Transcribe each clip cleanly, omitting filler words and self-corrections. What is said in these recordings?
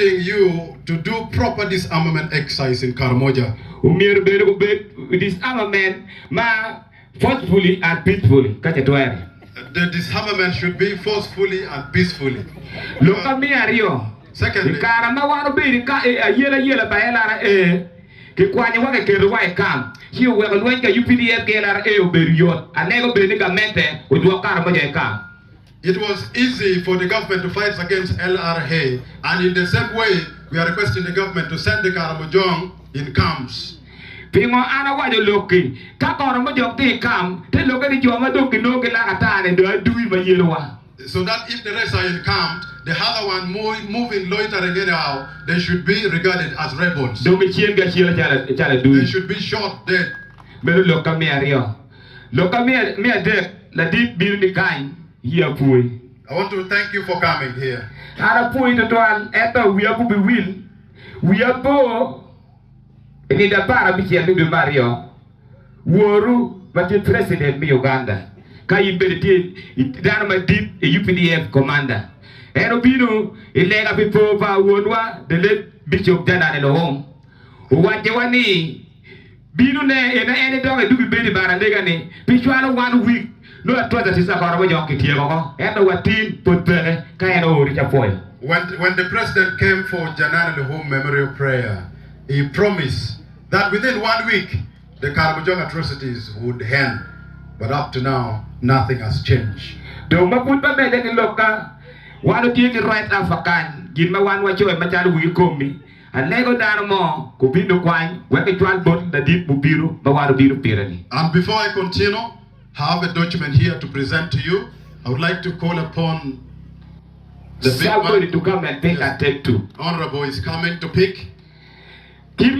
you to do proper disarmament exercise in Karamoja. Disarmament ma forcefully and peacefully. The disarmament should be forcefully and peacefully. Secondly, it was easy for the government to fight against LRA, and in the same way, we are requesting the government to send the Karamojong in camps. So that if the rest are encamped, the other one moving loitering anyhow, they should be regarded as rebels. They should be shot dead. I want to thank you for coming here. President of Uganda. UPDF commander. Erobino, Ilega Pipova, Wodwa, the late Bishop Dana home. Wajawani, Binune, and any dog do be Betty Baranegani, Pichuano 1 week. No, I thought that is a Barabajonki Tiago, and what team put the Kayano Richard Foy. When the president came for Janana home memorial prayer, he promised that within 1 week the Karabajong atrocities would end. But up to now, nothing has changed. Don't put my bed in Loka. One of you right African, give me one what you and my child will come me. And Lego Daramo, Kupino Quine, when the trial bought the deep Bubiru, Bawado Biru Pirani. And before I continue, I have a document here to present to you. I would like to call upon the big man to come and take a take two. Honorable is coming to pick. You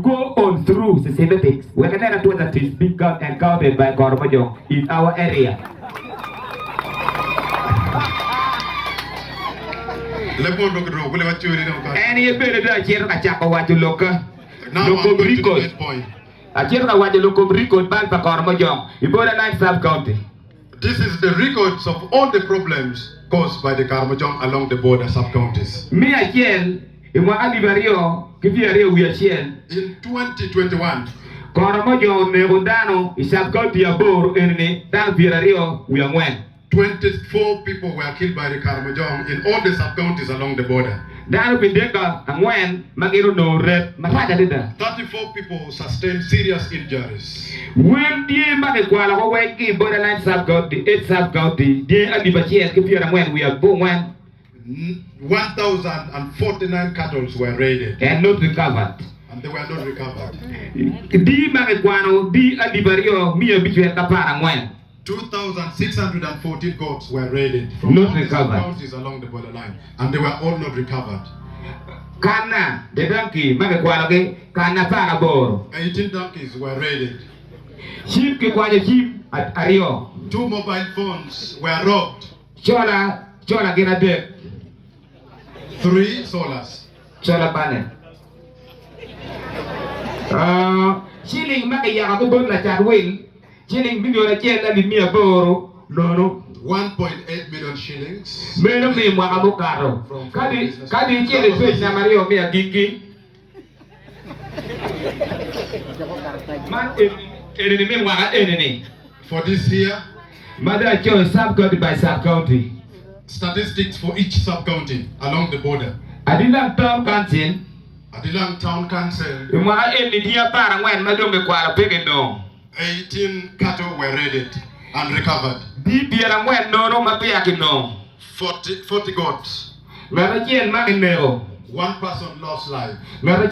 go on through the synthetics. We're going to do that is big up and counted by Kormajo in our area. And you better do a chap of what you look at. Local record. I tell you what the local record back for Kormajo. You bought a nice sub county. This is the records of all the problems caused by the Karamojong along the border sub-counties. In 2021, Karamojong Negondano is sub-county Abor in Rio, we are when 24 people were killed by the Karamojong in all the sub-counties along the border. 34 people sustained serious injuries. When the Makwala borderline sub-county, 8 sub-county, the Aliba when we are born 1,049 cattle were raided and not recovered. And they were not recovered. The Makwano, the Alibario, Mia between Kapara when 2,614 goats were raided from all the counties along the borderline, and they were all not recovered. Kana, the donkey, Magakwalage, Kana Parabor. 18 donkeys were raided. Sheep at Ario. 2 mobile phones were robbed. Chola Genade. 3 solars. Chola panel. Shilling Magayaka la Charwil. Shilling million a chair and me a boro. No. 1.8 million shillings. Meno me Mwakabukaro. Kadi Chile Swiss Namario me a gigi. For this year, Mother chose sub-county by sub-county. Statistics for each sub-county along the border. Adilang Town Council. 18 cattle were raided and recovered. 40 goats. 1 person lost life. 1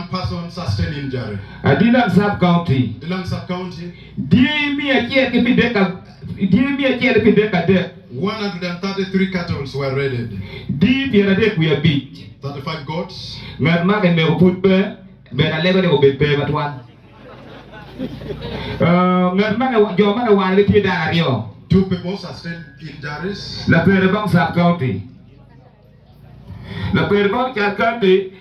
person sustained injury. Dilang sub-county. 133 cattle were raided. 35 goats. 2 people sustained injuries. La Perebong sub-county. La Perebong sub-county.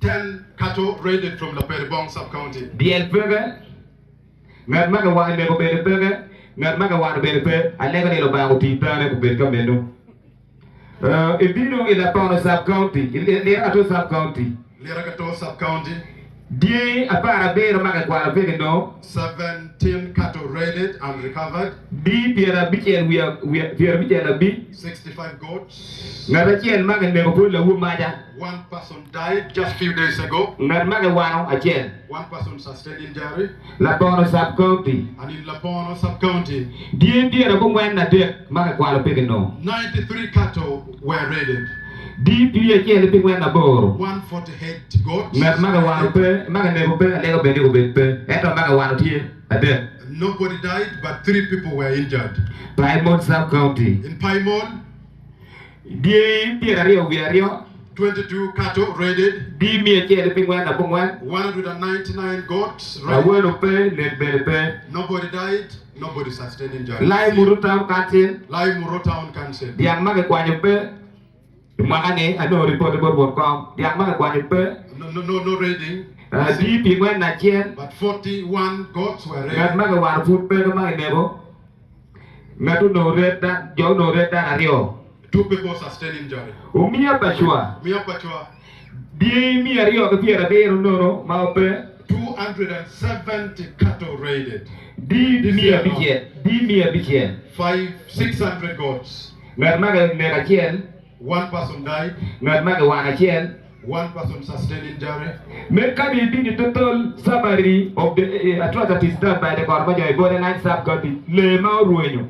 10 cattle raided from the Perebong sub-county. DL Burger. ngat maga wan be pe alega ni lo ba ko titane ko be kameno ibino ila tono sub county ile ato sub county Lirakato sub-county. die apara bero maga kwala be no 17 cattle raided and recovered. di piera bichen we piera bichen bi 65 goats. ngata chen maga ne ko pulo wu maja One person died just few days ago. ngat maga wano a chen One person sustained injury. la tono sub county And in Lapono sub-county, die piera bo ngwan na de maga kwala be no 93 cattle were raided. di piera chen be ngwan na boro 148 goats. ngat maga wano pe maga ne ko pe alega be ni ko be pe eto maga wano tie ade Nobody died, but 3 people were injured. Plymouth sub county In Paimon, die piera rio we rio 22 cattle raided. di mi chen be ngwan na bo ngwan 199 goats la raided. bueno pe ne be pe Nobody died, nobody sustained injury. lai muruta kantin Lai Muro Town Council. diang maga kwanyo pe makane ano report about com diang maga kwanyo pe No raiding. di pingwen na chen But 41 goats were ngat raided. maga war food pe no maga nebo ngatu no reda jo no reda ario 2 people sustained injury. umia pachua Mia Pachwa, di mi ario ka piera be no no ma pe 270 cattle raided. di mi abiche 600 goats. ngat maga ne ka chen 1 person died. ngat maga wana chen 1 person sustained injury. May can be the total summary of the atrocities done by the Corvajo borderline sub-county, Lema Rueno.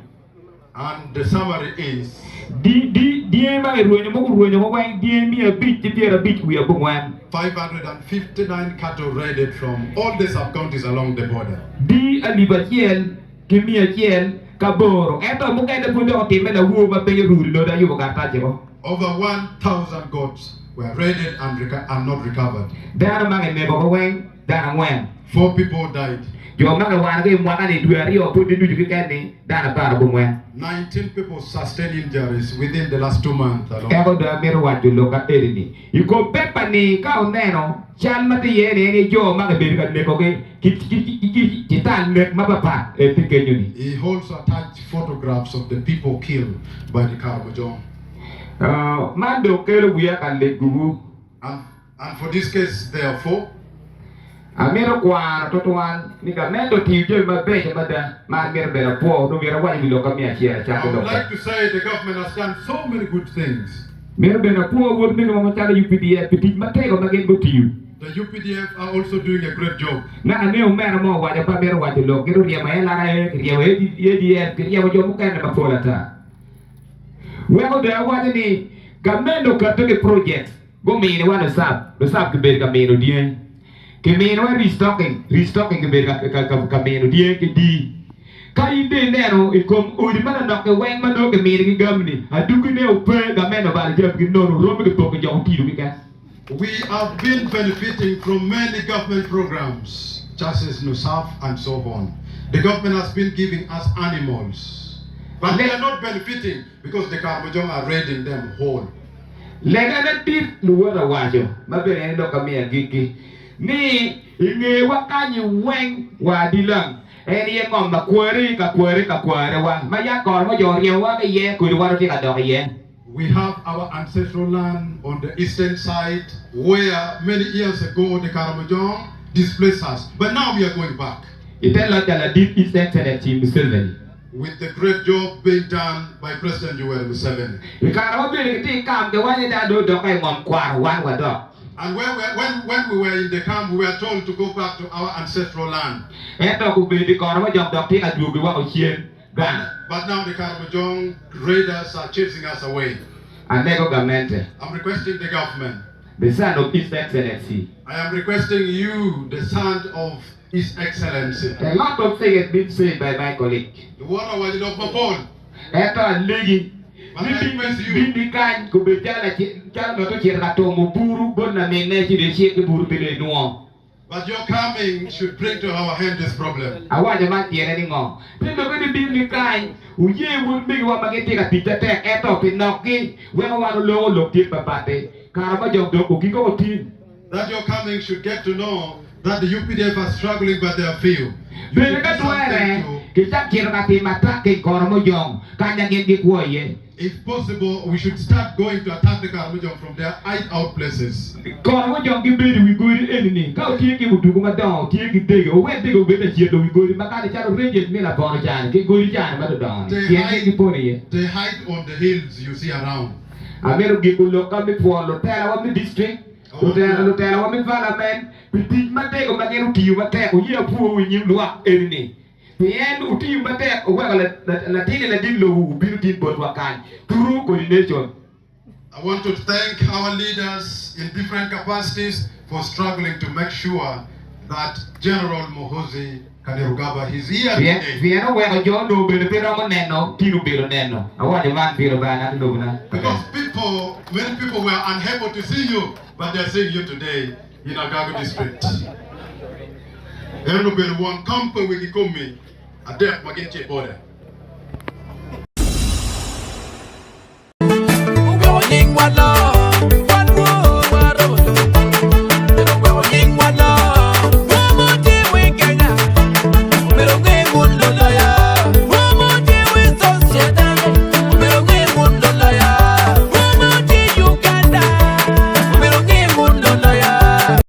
And the summary is DMI Rueno, Rueno, DMI a bit, we are one. 559 cattle raided from all the sub-counties along the border. Aliba Chien, give me a chien, Caboro, and I'm going to put out him and a woman pay a rule, no, that you got touchable. Over 1,000 goats were raided and not recovered. Down among a neighbor wing, down when 4 people died. your mother one game one and do a real put into the candy, down a part of when 19 people sustained injuries within the last 2 months alone. ever the mirror want to look at it. You go Pepani, Cow Nano, Chalmati, any Joe Magabi, and Nekoke, Kitan, Mapapa, a Picanuni. He also attached photographs of the people killed by the Carbajong. Mando Kero, we are and let Guru. And for this case, therefore, America, Totuan, Nicamendo, Tijo, my bed, Mother, my mere poor, no matter what you look at me here. I would like to say the government has done so many good things. Mere a poor woman, I'm telling you, Petit Mateo, again go to you. The UPDF are also doing a great job. Now, I know man more what a paper what you look, get on your man, you before that. Well, there wasn't a Gamendo Catholic project. Go mean one is up, the sub to bed Camino, dear. Camino restocking the bed Camino, dear. Kai de nero, it come Udimana knock a wang man of the meeting Germany. I do know per Gamendo about the Jeffy no Roman Pocket Young Tea. We have been benefiting from many government programs, such as NUSAF and so on. The government has been giving us animals. But they are not benefiting because the Carbajong are raiding them whole. Legana did the water wajo, Mabel look at me and Giki. Nay, what can you wang wadilang? Any on the quarry, one. My yakor, what you're one a year could want to take a dog again. We have our ancestral land on the eastern side where many years ago the Carbajong displaced us. But now we are going back. You tell us that I did East Excellency Museveni. With the great job being done by President Yoweri Museveni. You can't really come the one that do dog I want one dog. And when we were in the camp, we were told to go back to our ancestral land. And dog will be the corner of dog take a do be what here. But now the Carbajong raiders are chasing us away. And they go government. I'm requesting the government. The son of His Excellency. I am requesting you, the son of His Excellency. A lot of things have been said by my colleague. The water was it of my phone. After a lady, But I request you. Bindi kind could be Jala to Chiratomo Buru, Bona Menesi, the Shake Buru Noir. But your coming should bring to our hand this problem. I want to make it anymore. Then the very big kind who ye would be one getting a picture attack at up in knocking when I want to look deep about it. Caravaggio Dokiko team. That your coming should get to know that the UPDF are struggling, but they are few. You Then should do that's why something Kita kira kati mata ke koromo jong. Kanya gen ke kuoye. If possible, we should start going to attack the Karamujong from their hideout places. Koromo jong ki bedi we go enemy. Kau tie ki butuku madong, tie ki dege. O we dege o beda chiedo we go. Makani charo rejet mila bono chan. Ke go chan madong. Tie ki poni. They hide on the hills you see around. Amero gi kulo kami po lotela wa mi district. Lotela wa mi parliament. Biti mate ko magero kiu mate ko yia pu wi nyim luak enemy. Pien uti mate o wa la tini la din lo biru din bot wakan. Through coordination. I want to thank our leaders in different capacities for struggling to make sure that General Muhoozi Kanerugaba is here today. Vieno wa jo no be de ra mo neno, tinu be neno. Awa de man be ba na do na. Because many people were unable to see you, but they are seeing you today in Agago district. Everybody one company with Ikomi, a death against border.